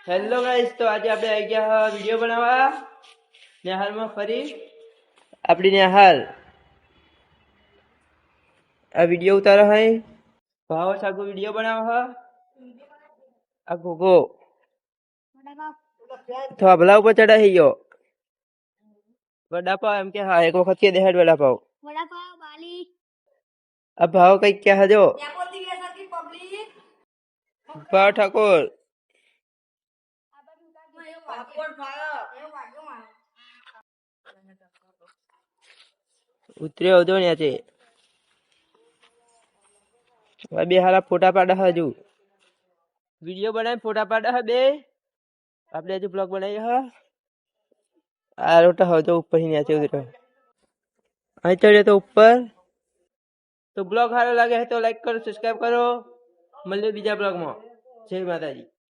Hello guys, તો આજે આપણે આવી ગયા વિડીયો બનાવવા નેહાલમાં ફરી આપણી નેહાલ આ વિડીયો ઉતારો હે ભાવ સાગુ વિડીયો બનાવ આ ગોગો તો ભલા ઉપર ચડા હી ગયો વડાપાવ એમ કે હા એક વખત કે દેહાડ વડાપાવ બાલી આ ભાવ કઈક કે હજો ભાવ ઠાકોર ઉતર્યો હતો ને છે બે હારા ફોટા પાડા હજુ વિડીયો બનાવી ફોટા પાડા બે આપણે હજુ બ્લોગ બનાવી આ રોટા હોય તો ઉપર ही नीचे उतरो અહીં ચડે તો ઉપર તો બ્લોગ સારો લાગે તો લાઈક કરો સબસ્ક્રાઇબ કરો મળીએ બીજા બ્લોગમાં જય માતાજી।